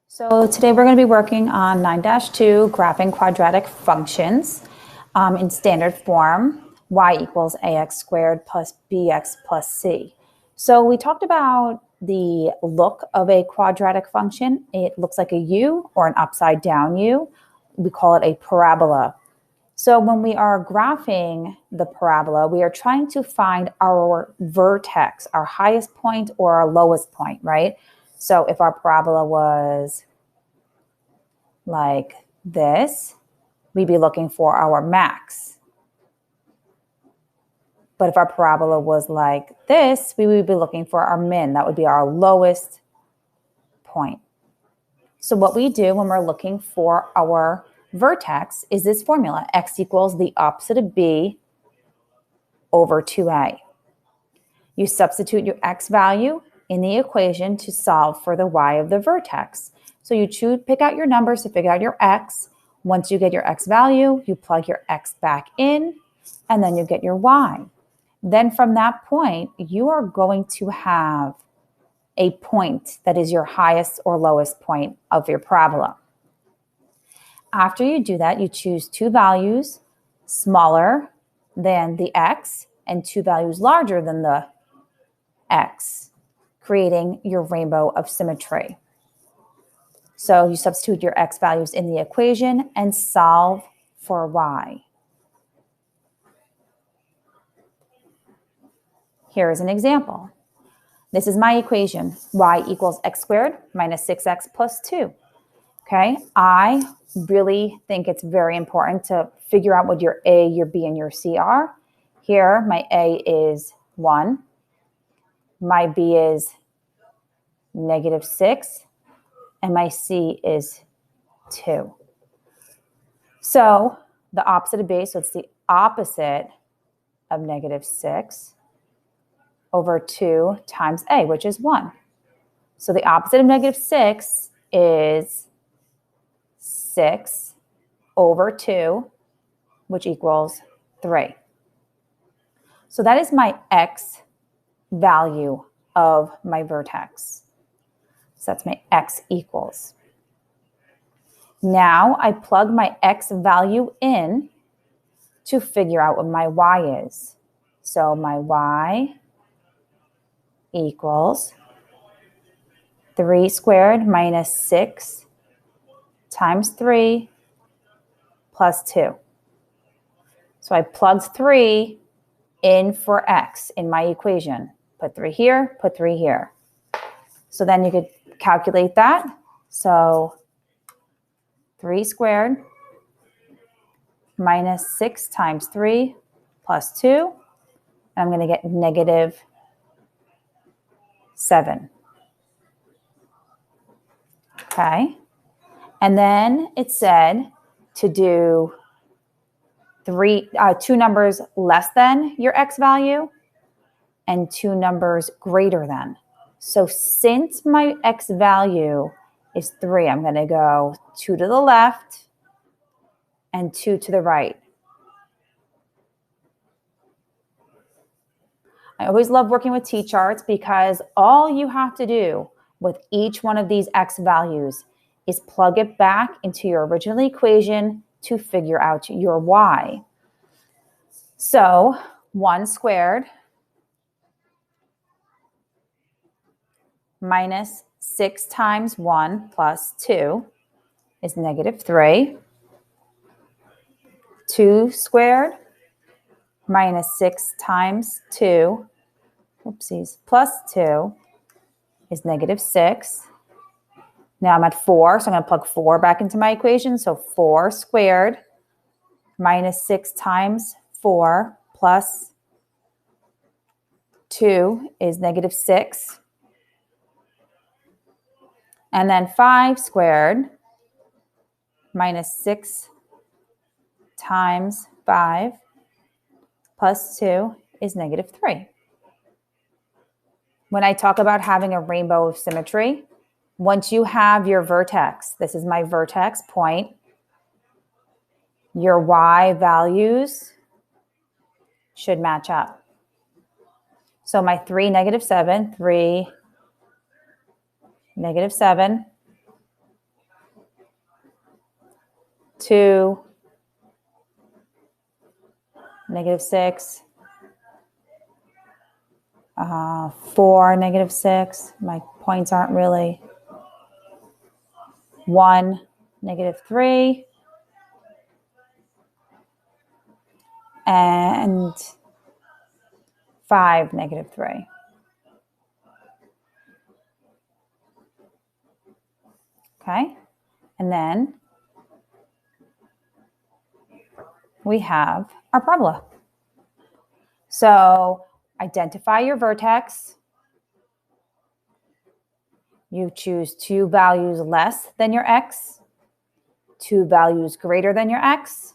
So today we're going to be working on 9-2, graphing quadratic functions in standard form, y equals ax squared plus bx plus c. So we talked about the look of a quadratic function. It looks like a U or an upside down U. We call it a parabola. So when we are graphing the parabola, we are trying to find our vertex, our highest point or our lowest point, right? So if our parabola was like this, we'd be looking for our max. But if our parabola was like this, we would be looking for our min. That would be our lowest point. So what we do when we're looking for our vertex is this formula, x equals the opposite of b over 2a. You substitute your x value in the equation to solve for the y of the vertex. So you pick out your numbers to figure out your x. Once you get your x value, you plug your x back in, and then you get your y. Then from that point, you are going to have a point that is your highest or lowest point of your parabola. After you do that, you choose two values smaller than the x and two values larger than the x, creating your rainbow of symmetry. So you substitute your x values in the equation and solve for y. Here is an example. This is my equation, y equals x squared minus 6x plus 2. Okay, I really think it's very important to figure out what your a, your b, and your c are. Here, my a is 1. My b is negative 6. And my c is 2. So the opposite of b, so it's the opposite of negative 6 over 2 times a, which is 1. So the opposite of negative 6 is 6 over 2, which equals 3. So that is my x value of my vertex. So that's my x equals. Now I plug my x value in to figure out what my y is. So my y equals 3 squared minus 6 times 3 plus 2. So I plugged 3 in for x in my equation. Put 3 here, put 3 here. So then you could calculate that. So 3 squared minus 6 times 3 plus 2. And I'm going to get negative 7. Okay. And then it said to do two numbers less than your x value and two numbers greater than. So since my x value is 3, I'm going to go 2 to the left and 2 to the right. I always love working with t-charts because all you have to do with each one of these x values is plug it back into your original equation to figure out your y. So 1 squared minus 6 times 1 plus 2 is negative 3. 2 squared minus 6 times 2, plus 2 is negative 6. Now I'm at 4, so I'm going to plug 4 back into my equation. So 4 squared minus 6 times 4 plus 2 is negative 6. And then 5 squared minus 6 times 5 plus 2 is negative 3. When I talk about having a rainbow of symmetry, once you have your vertex, this is my vertex point, your y values should match up. So my 3, negative 7, 3, negative 7, 2, -6, 4, -6. My points aren't really. 1, -3, and 5, -3. Okay, and then we have our parabola. So identify your vertex. You choose 2 values less than your x, 2 values greater than your x.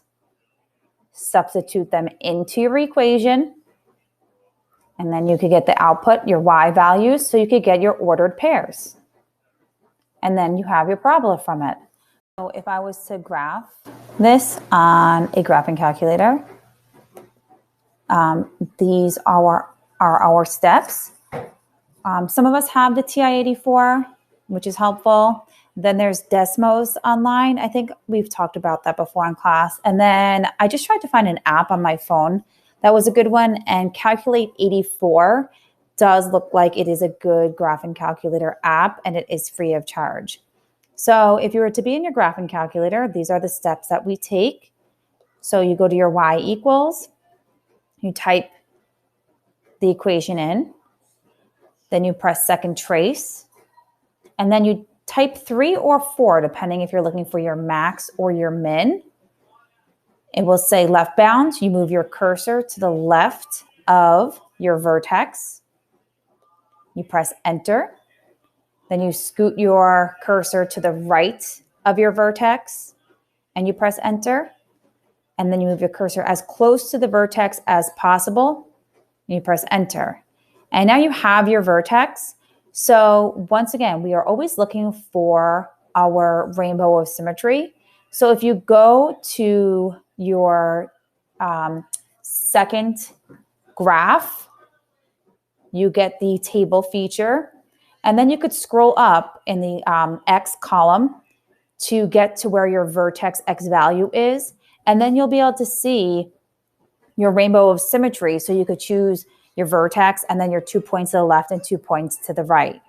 Substitute them into your equation. And then you could get the output, your y values, so you could get your ordered pairs. And then you have your parabola from it. So if I was to graph this on a graphing calculator, these are our steps. Some of us have the TI-84, which is helpful. Then there's Desmos online. I think we've talked about that before in class. And then I just tried to find an app on my phone that was a good one. And Calculate 84 does look like it is a good graphing calculator app, and it is free of charge. So if you were to be in your graphing calculator, these are the steps that we take. So you go to your y equals, you type the equation in, then you press second trace, and then you type 3 or 4, depending if you're looking for your max or your min. It will say left bound. You move your cursor to the left of your vertex. You press enter. Then you scoot your cursor to the right of your vertex and you press enter. And then you move your cursor as close to the vertex as possible. And you press enter. And now you have your vertex. So once again, we are always looking for our rainbow of symmetry. So if you go to your second graph, you get the table feature. And then you could scroll up in the X column to get to where your vertex X value is. And then you'll be able to see your rainbow of symmetry. So you could choose your vertex and then your 2 points to the left and 2 points to the right.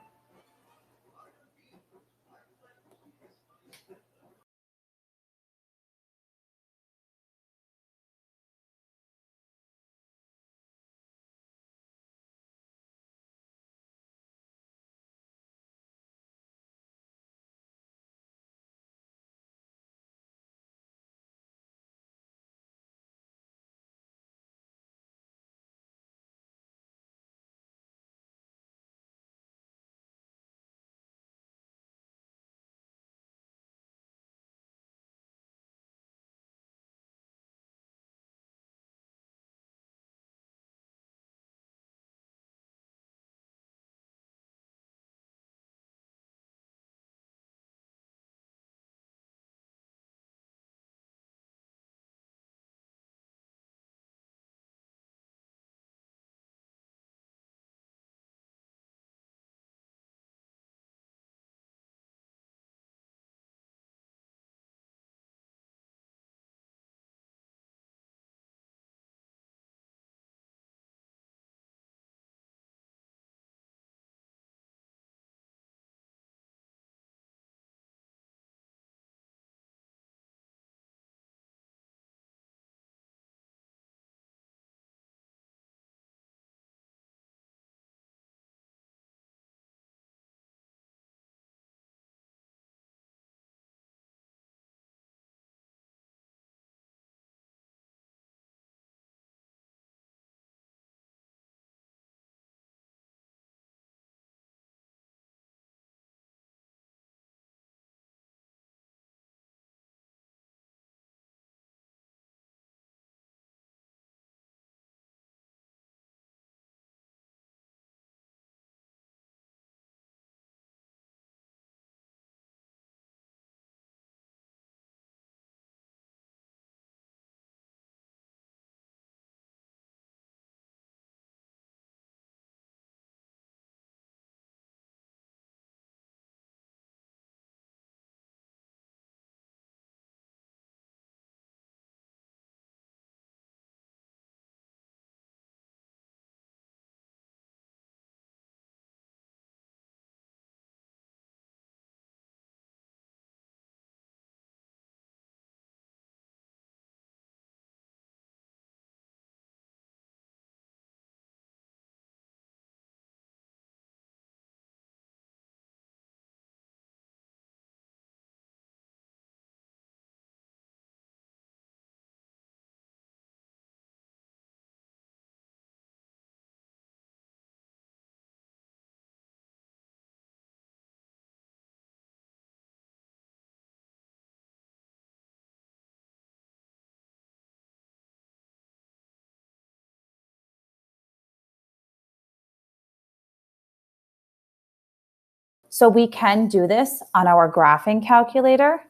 So we can do this on our graphing calculator.